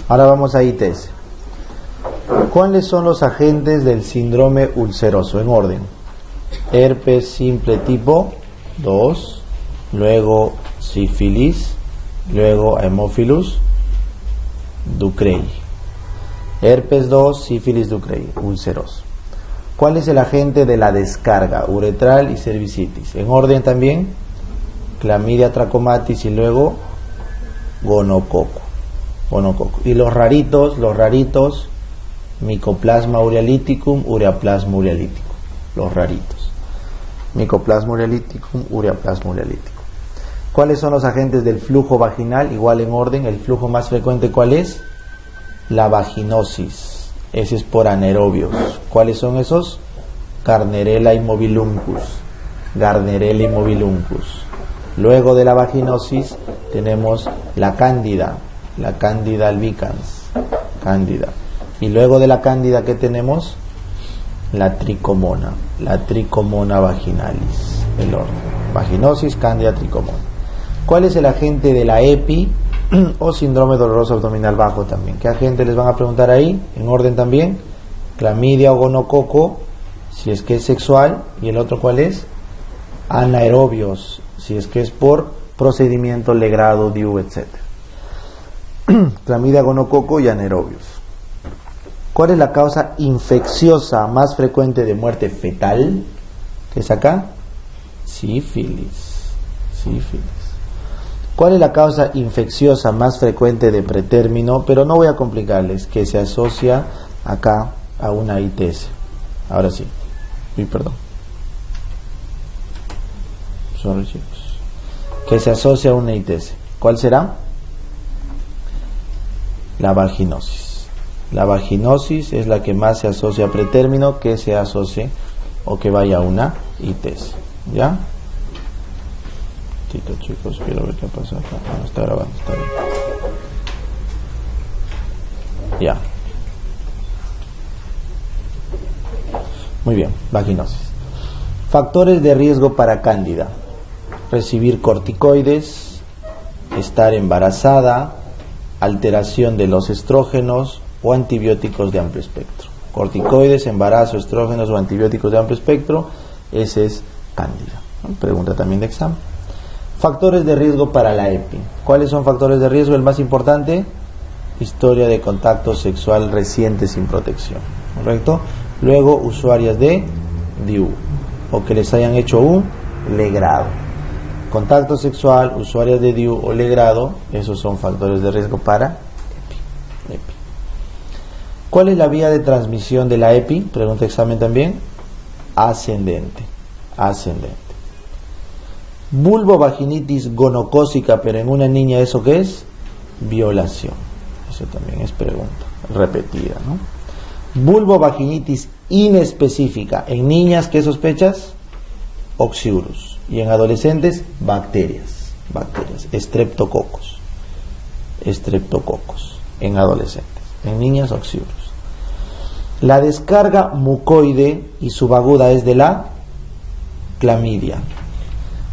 Ahora vamos a ITS. ¿Cuáles son los agentes del síndrome ulceroso? En orden: herpes simple tipo 2, luego sífilis, luego Haemophilus ducreyi. Herpes 2, sífilis ducreyi, ulceroso. ¿Cuál es el agente de la descarga? Uretral y cervicitis. En orden también: clamidia trachomatis y luego gonococo. Y los raritos, Mycoplasma urealyticum, Ureaplasma urealyticum. Los raritos. Mycoplasma urealyticum, Ureaplasma urealyticum. ¿Cuáles son los agentes del flujo vaginal? Igual en orden. El flujo más frecuente, ¿cuál es? La vaginosis. Ese es por anaerobios. ¿Cuáles son esos? Gardnerella immobiluncus. Gardnerella immobiluncus. Luego de la vaginosis tenemos la cándida albicans. Cándida. Y luego de la cándida, ¿qué tenemos? La tricomona vaginalis. El orden: vaginosis, cándida, tricomona. ¿Cuál es el agente de la EPI o síndrome doloroso abdominal bajo también? ¿Qué agente les van a preguntar ahí? En orden también: clamidia o gonococo, si es que es sexual. Y el otro, ¿cuál es? Anaerobios, si es que es por procedimiento, legrado, DIU, etc. Clamidia, gonococo y anaerobios. ¿Cuál es la causa infecciosa más frecuente de muerte fetal? ¿Qué es acá? Sífilis. ¿Cuál es la causa infecciosa más frecuente de pretérmino? Pero no voy a complicarles, que se asocia acá a una ITS. Ahora sí. Perdón. Sorry, chicos. Que se asocia a una ITS. ¿Cuál será? La vaginosis. La vaginosis es la que más se asocia a pretérmino, que se asocie o que vaya a una ITS. ¿Ya? Chicos, quiero ver qué pasa acá. No está grabando, está bien. Ya. Muy bien, vaginosis. Factores de riesgo para cándida: recibir corticoides, estar embarazada, alteración de los estrógenos o antibióticos de amplio espectro. Corticoides, embarazo, estrógenos o antibióticos de amplio espectro, ese es cándida. Pregunta también de examen. Factores de riesgo para la EPI. ¿Cuáles son factores de riesgo? El más importante: historia de contacto sexual reciente sin protección. ¿Correcto? Luego, usuarias de DIU o que les hayan hecho un legrado. Contacto sexual, usuarias de DIU o legrado, esos son factores de riesgo para EPI. ¿Cuál es la vía de transmisión de la EPI? Pregunta examen también. Ascendente. Vulvovaginitis gonocócica, pero en una niña, ¿eso qué es? Violación. Eso también es pregunta repetida, ¿no? Vulvovaginitis inespecífica, en niñas, ¿qué sospechas? Oxiurus. Y en adolescentes, bacterias. Estreptococos. En adolescentes. En niñas, oxiurus. La descarga mucoide y subaguda es de la clamidia.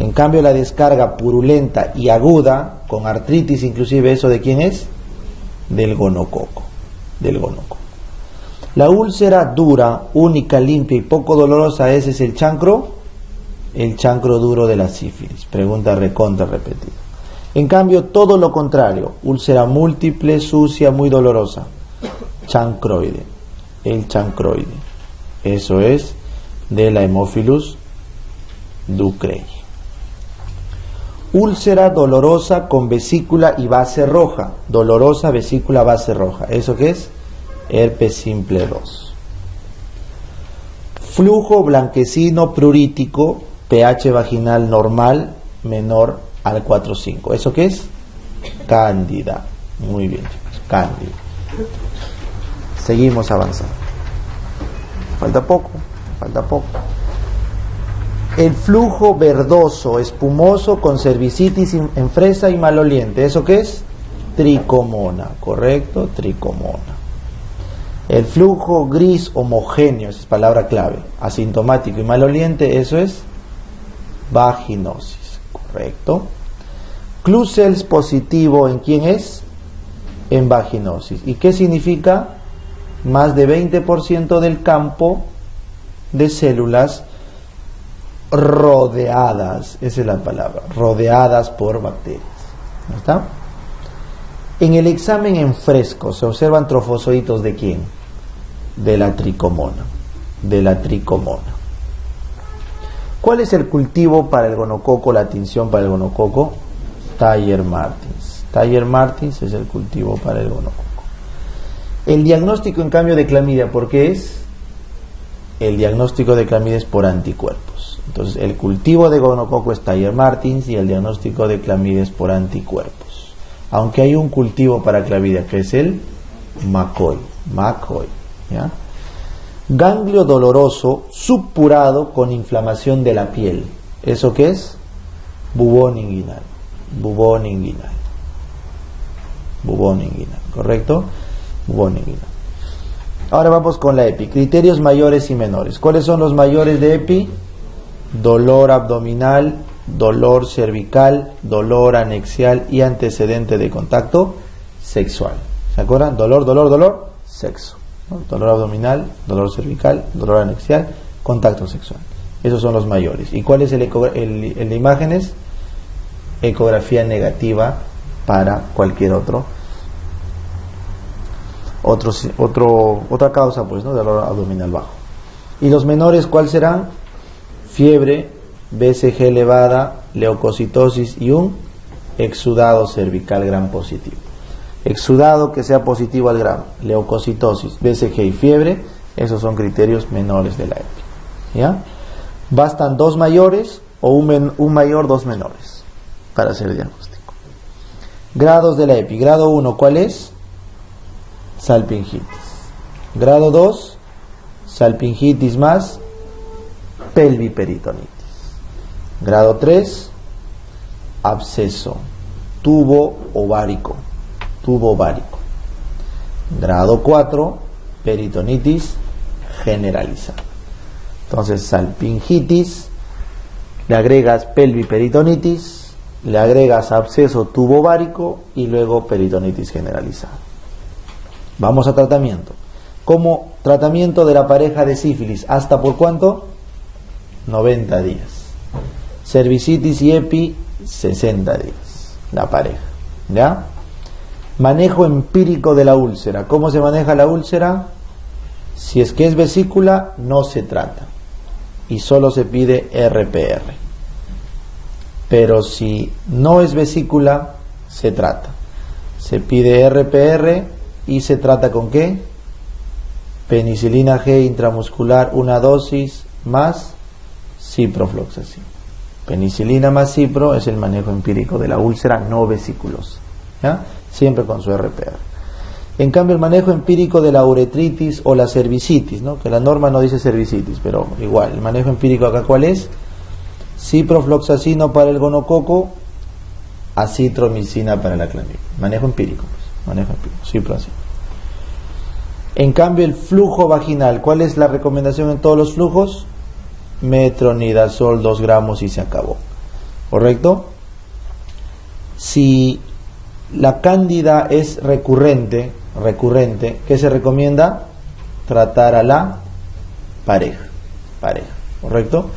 En cambio, la descarga purulenta y aguda, con artritis inclusive, ¿eso de quién es? Del gonococo. La úlcera dura, única, limpia y poco dolorosa, ese es el chancro duro de la sífilis. Pregunta recontra repetida. En cambio, todo lo contrario: úlcera múltiple, sucia, muy dolorosa, chancroide. El chancroide, eso es de la Haemophilus ducreyi. Úlcera dolorosa con vesícula y base roja. Dolorosa, vesícula, base roja. ¿Eso qué es? Herpes simple 2. Flujo blanquecino prurítico, pH vaginal normal menor al 4,5. ¿Eso qué es? Cándida. Muy bien, chicos, cándida. Seguimos avanzando. Falta poco. El flujo verdoso, espumoso, con cervicitis en fresa y maloliente. ¿Eso qué es? Tricomona, correcto, tricomona. El flujo gris homogéneo, esa es palabra clave, asintomático y maloliente, eso es vaginosis, correcto. Clusels positivo, ¿en quién es? en vaginosis. ¿Y qué significa? Más de 20% del campo de células rodeadas, esa es la palabra, rodeadas por bacterias. ¿No está? En el examen en fresco se observan trofozoitos ¿de quién? De la tricomona. De la tricomona. ¿Cuál es el cultivo para el gonococo, la tinción para el gonococo? Thayer-Martins. Thayer-Martins es el cultivo para el gonococo. El diagnóstico, en cambio, de clamidia, ¿por qué es? El diagnóstico de clamidia es por anticuerpos. Entonces, el cultivo de gonococo es Thayer-Martins y el diagnóstico de clamidia es por anticuerpos. Aunque hay un cultivo para clamidia que es el McCoy. ¿Ya? Ganglio doloroso supurado con inflamación de la piel. ¿Eso qué es? Bubón inguinal. Bubón inguinal. Bubón inguinal, ¿correcto? Bubón inguinal. Ahora vamos con la EPI. Criterios mayores y menores. ¿Cuáles son los mayores de EPI? Dolor abdominal, dolor cervical, dolor anexial y antecedente de contacto sexual. ¿Se acuerdan? Dolor, sexo. ¿No? Dolor abdominal, dolor cervical, dolor anexial, contacto sexual. Esos son los mayores. ¿Y cuál es el de imágenes? Ecografía negativa para cualquier otra causa, pues, ¿no? Dolor abdominal bajo. ¿Y los menores cuáles serán? Fiebre, BCG elevada, leucocitosis y un exudado cervical gram positivo. Exudado que sea positivo al gram, leucocitosis, BCG y fiebre, esos son criterios menores de la EPI. ¿Ya? Bastan 2 mayores o un mayor, 2 menores para hacer el diagnóstico. Grados de la EPI. Grado 1, ¿cuál es? Salpingitis. Grado 2, salpingitis más pelviperitonitis. Grado 3, absceso, tubo ovárico. Grado 4, peritonitis generalizada. Entonces, salpingitis, le agregas pelviperitonitis, le agregas absceso tubo ovárico y luego peritonitis generalizada. Vamos a tratamiento. Como tratamiento de la pareja de sífilis, ¿hasta por cuánto? 90 días. Cervicitis y EPI, 60 días. La pareja. ¿Ya? Manejo empírico de la úlcera. ¿Cómo se maneja la úlcera? Si es que es vesícula, no se trata. Y solo se pide RPR. Pero si no es vesícula, se trata. Se pide RPR y se trata ¿con qué? Penicilina G intramuscular, una dosis más ciprofloxacin. Penicilina más cipro es el manejo empírico de la úlcera no vesiculosa. ¿Ya? Siempre con su RPR. En cambio, el manejo empírico de la uretritis o la cervicitis, ¿no? Que la norma no dice cervicitis, pero igual, el manejo empírico acá, ¿cuál es? Ciprofloxacino para el gonococo, acitromicina para la clamidia. Manejo empírico, pues. Manejo empírico, ciprofloxacino. En cambio, el flujo vaginal, ¿cuál es la recomendación en todos los flujos? Metronidazol 2 gramos y se acabó. ¿Correcto? Si la cándida es recurrente, ¿qué se recomienda? Tratar a la pareja, ¿correcto?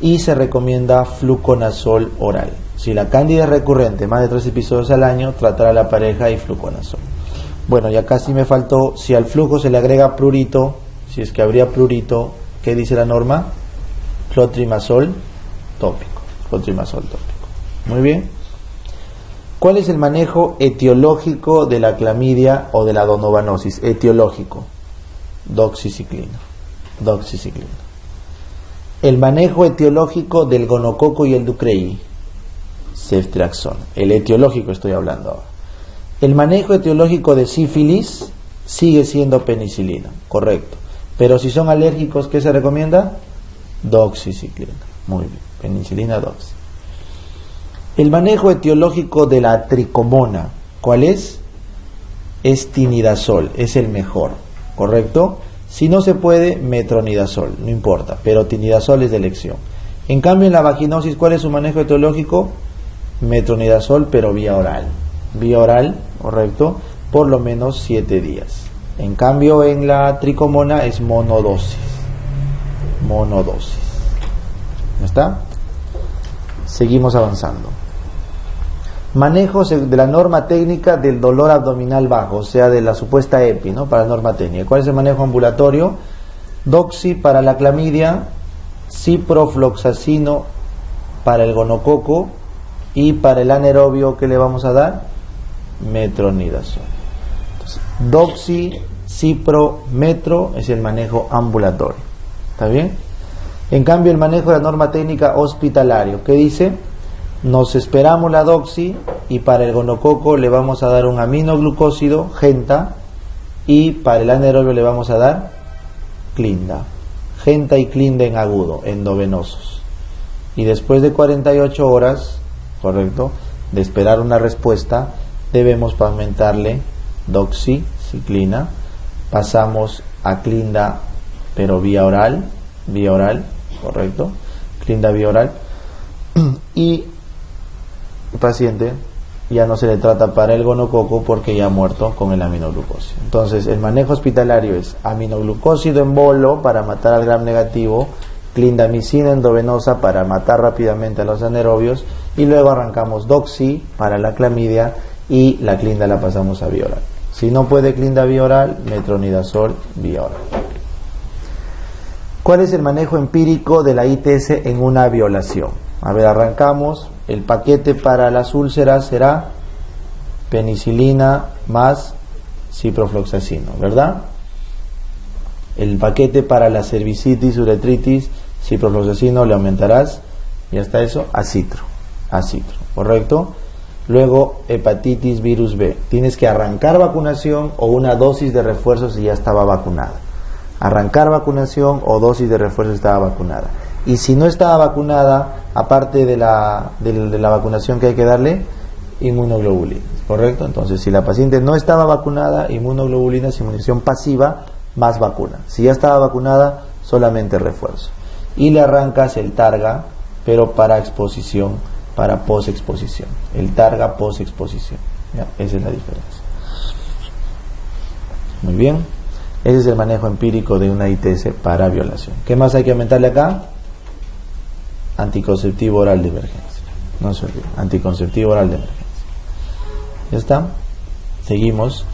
Y se recomienda fluconazol oral. Si la cándida es recurrente, más de 3 episodios al año, tratar a la pareja y fluconazol. Bueno, ya casi me faltó, si al flujo se le agrega prurito, si es que habría prurito, ¿qué dice la norma? Clotrimazol tópico. Muy bien. ¿Cuál es el manejo etiológico de la clamidia o de la donovanosis? Etiológico. Doxiciclina. El manejo etiológico del gonococo y el ducreí. Ceftriaxona. El etiológico estoy hablando ahora. El manejo etiológico de sífilis sigue siendo penicilina. Correcto. Pero si son alérgicos, ¿qué se recomienda? Doxiciclina. Muy bien. Penicilina doxi. El manejo etiológico de la tricomona, ¿cuál es? Es tinidazol, es el mejor, ¿correcto? Si no se puede, metronidazol, no importa, pero tinidazol es de elección. En cambio, en la vaginosis, ¿cuál es su manejo etiológico? Metronidazol, pero vía oral, ¿correcto? por lo menos 7 días. En cambio, en la tricomona es monodosis. Monodosis. ¿Ya está? Seguimos avanzando. Manejo de la norma técnica del dolor abdominal bajo, o sea, de la supuesta EPI, ¿no? Para la norma técnica. ¿Cuál es el manejo ambulatorio? Doxy para la clamidia, ciprofloxacino para el gonococo y para el anaerobio, ¿qué le vamos a dar? Metronidazol. Entonces, doxy, cipro, metro es el manejo ambulatorio. ¿Está bien? En cambio, el manejo de la norma técnica hospitalario, ¿qué dice? Nos esperamos la doxy y para el gonococo le vamos a dar un aminoglucósido, Genta, y para el anaerobio le vamos a dar Clinda. Genta y Clinda en agudo, endovenosos. Y después de 48 horas, correcto, de esperar una respuesta, debemos pavimentarle doxiciclina, pasamos a Clinda, pero vía oral, correcto, Clinda vía oral, y el paciente ya no se le trata para el gonococo porque ya ha muerto con el aminoglucósido. Entonces, el manejo hospitalario es aminoglucósido en bolo para matar al gram negativo, clindamicina endovenosa para matar rápidamente a los anaerobios, y luego arrancamos doxy para la clamidia y la clinda la pasamos a vía oral. Si no puede clinda vía oral, metronidazol vía oral. ¿Cuál es el manejo empírico de la ITS en una violación? A ver, arrancamos. El paquete para las úlceras será penicilina más ciprofloxacino, ¿verdad? El paquete para la cervicitis, uretritis, ciprofloxacino le aumentarás, y hasta eso, a citro, ¿correcto? Luego, hepatitis virus B. Tienes que arrancar vacunación o una dosis de refuerzo si ya estaba vacunada. Arrancar vacunación o dosis de refuerzo si estaba vacunada. Y si no estaba vacunada, aparte de la vacunación que hay que darle, inmunoglobulinas, ¿correcto? Entonces, si la paciente no estaba vacunada, inmunoglobulinas, inmunización pasiva, más vacuna. Si ya estaba vacunada, solamente refuerzo. Y le arrancas el Targa, pero para exposición, para posexposición. El Targa posexposición. ¿Ya? Esa es la diferencia. Muy bien. Ese es el manejo empírico de una ITS para violación. ¿Qué más hay que aumentarle acá? Anticonceptivo oral de emergencia. No se olvide. Anticonceptivo oral de emergencia. ¿Ya está? Seguimos.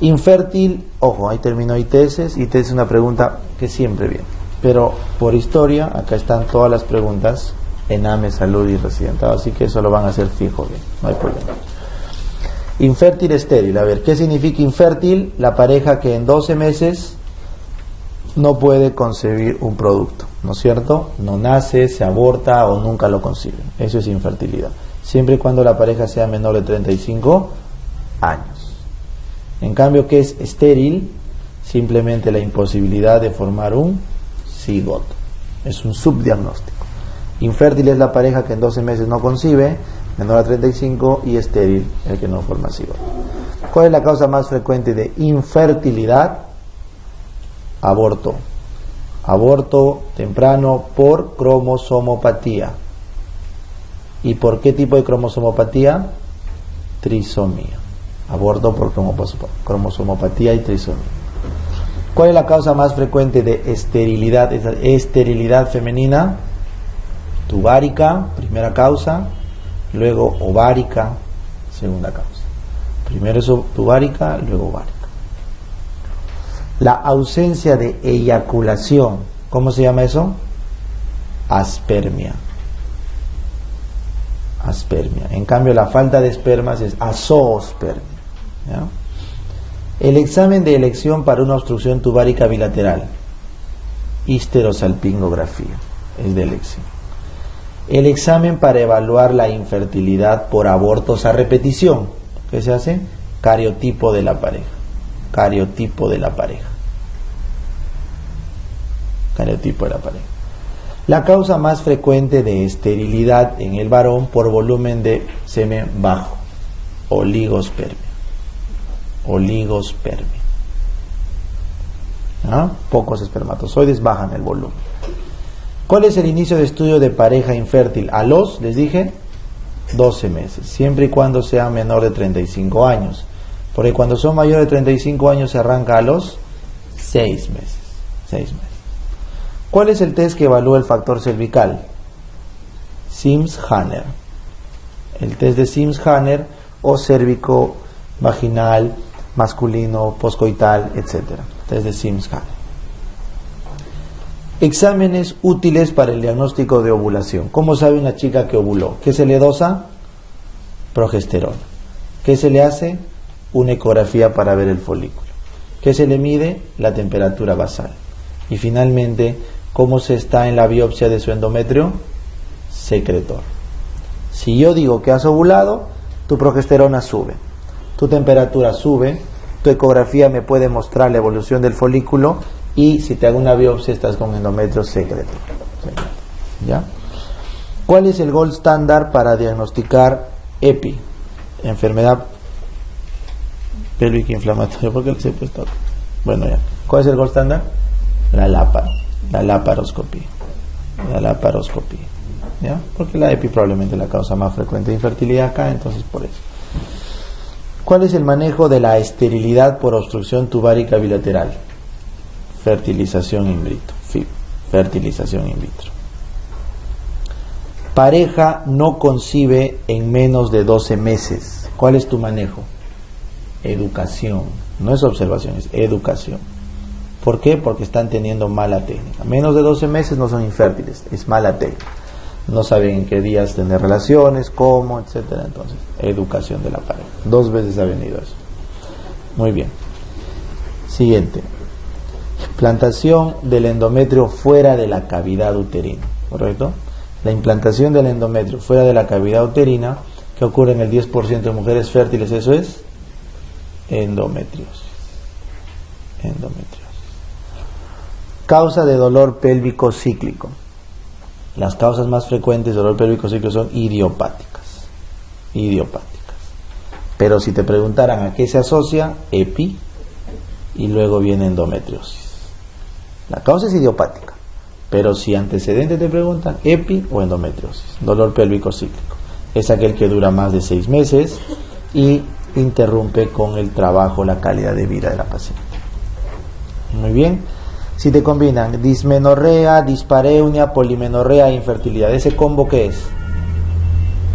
Infértil, ojo, ahí terminó ITS. ITS es una pregunta que siempre viene. Pero por historia, acá están todas las preguntas en AME, salud y residentado. Así que eso lo van a hacer fijo bien. No hay problema. Infértil estéril. A ver, ¿qué significa infértil? La pareja que en 12 meses no puede concebir un producto, ¿no es cierto? No nace, se aborta o nunca lo concibe. Eso es infertilidad. Siempre y cuando la pareja sea menor de 35 años. En cambio, ¿qué es estéril? Simplemente la imposibilidad de formar un cigoto. Es un subdiagnóstico. Infértil es la pareja que en 12 meses no concibe, menor a 35, y estéril el que no forma cigoto. ¿Cuál es la causa más frecuente de infertilidad? Aborto. Aborto temprano por cromosomopatía. ¿Y por qué tipo de cromosomopatía? Trisomía. Aborto por cromosomopatía y trisomía. ¿Cuál es la causa más frecuente de esterilidad? Esterilidad femenina. Tubárica, primera causa. Luego ovárica, segunda causa. Primero es tubárica, luego ovárica. La ausencia de eyaculación, ¿cómo se llama eso? Aspermia. Aspermia. En cambio, la falta de espermas es azoospermia. ¿Ya? El examen de elección para una obstrucción tubárica bilateral, histerosalpingografía, es de elección. El examen para evaluar la infertilidad por abortos a repetición, ¿qué se hace? Cariotipo de la pareja. Cariotipo de la pareja. Cariotipo de la pareja. La causa más frecuente de esterilidad en el varón por volumen de semen bajo, oligospermia. Oligospermia. ¿Ah? Pocos espermatozoides bajan el volumen. ¿Cuál es el inicio de estudio de pareja infértil? A los, les dije, 12 meses, siempre y cuando sea menor de 35 años. Porque cuando son mayores de 35 años se arranca a los 6 meses. 6 meses. ¿Cuál es el test que evalúa el factor cervical? Sims-Hanner. El test de Sims-Hanner o cérvico vaginal, masculino, poscoital, etc. Test de Sims-Hanner. Exámenes útiles para el diagnóstico de ovulación. ¿Cómo sabe una chica que ovuló? ¿Qué se le dosa? Progesterona. ¿Qué se le hace? Una ecografía para ver el folículo. ¿Qué se le mide? La temperatura basal. Y finalmente, ¿cómo se está en la biopsia de su endometrio? Secretor. Si yo digo que has ovulado, tu progesterona sube, tu temperatura sube, tu ecografía me puede mostrar la evolución del folículo y si te hago una biopsia estás con endometrio secretor. ¿Ya? ¿Cuál es el gold standard para diagnosticar EPI? Enfermedad pélvica inflamatoria. ¿Por qué les he puesto? Bueno, ya. ¿Cuál es el gold standard? La laparoscopía. La laparoscopía. ¿Ya? Porque la EPI probablemente es la causa más frecuente de infertilidad acá, entonces por eso. ¿Cuál es el manejo de la esterilidad por obstrucción tubárica bilateral? Fertilización in vitro. Fertilización in vitro. Pareja no concibe en menos de 12 meses. ¿Cuál es tu manejo? Educación. No es observación, es educación. ¿Por qué? Porque están teniendo mala técnica. Menos de 12 meses no son infértiles, es mala técnica. No saben en qué días tener relaciones, cómo, etcétera. Entonces, educación de la pareja. 2 veces ha venido eso. Muy bien. Siguiente. Implantación del endometrio fuera de la cavidad uterina. ¿Correcto? La implantación del endometrio fuera de la cavidad uterina, que ocurre en el 10% de mujeres fértiles, eso es endometriosis. Endometriosis. Causa de dolor pélvico cíclico. Las causas más frecuentes de dolor pélvico cíclico son idiopáticas. Idiopáticas. Pero si te preguntaran a qué se asocia, EPI, y luego viene endometriosis. La causa es idiopática, pero si antecedentes te preguntan, EPI o endometriosis. Dolor pélvico cíclico. Es aquel que dura más de 6 meses y interrumpe con el trabajo la calidad de vida de la paciente. Muy bien. Si te combinan dismenorrea, dispareunia, polimenorrea e infertilidad, ¿ese combo qué es?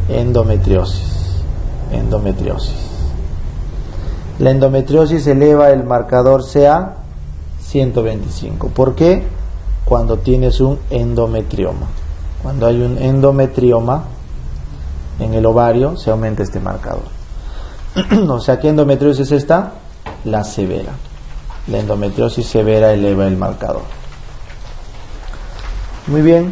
Endometriosis. Endometriosis. La endometriosis eleva el marcador CA 125. ¿Por qué? Cuando tienes un endometrioma. Cuando hay un endometrioma en el ovario, se aumenta este marcador. O sea, ¿qué endometriosis es esta? La severa. La endometriosis severa eleva el marcador. Muy bien.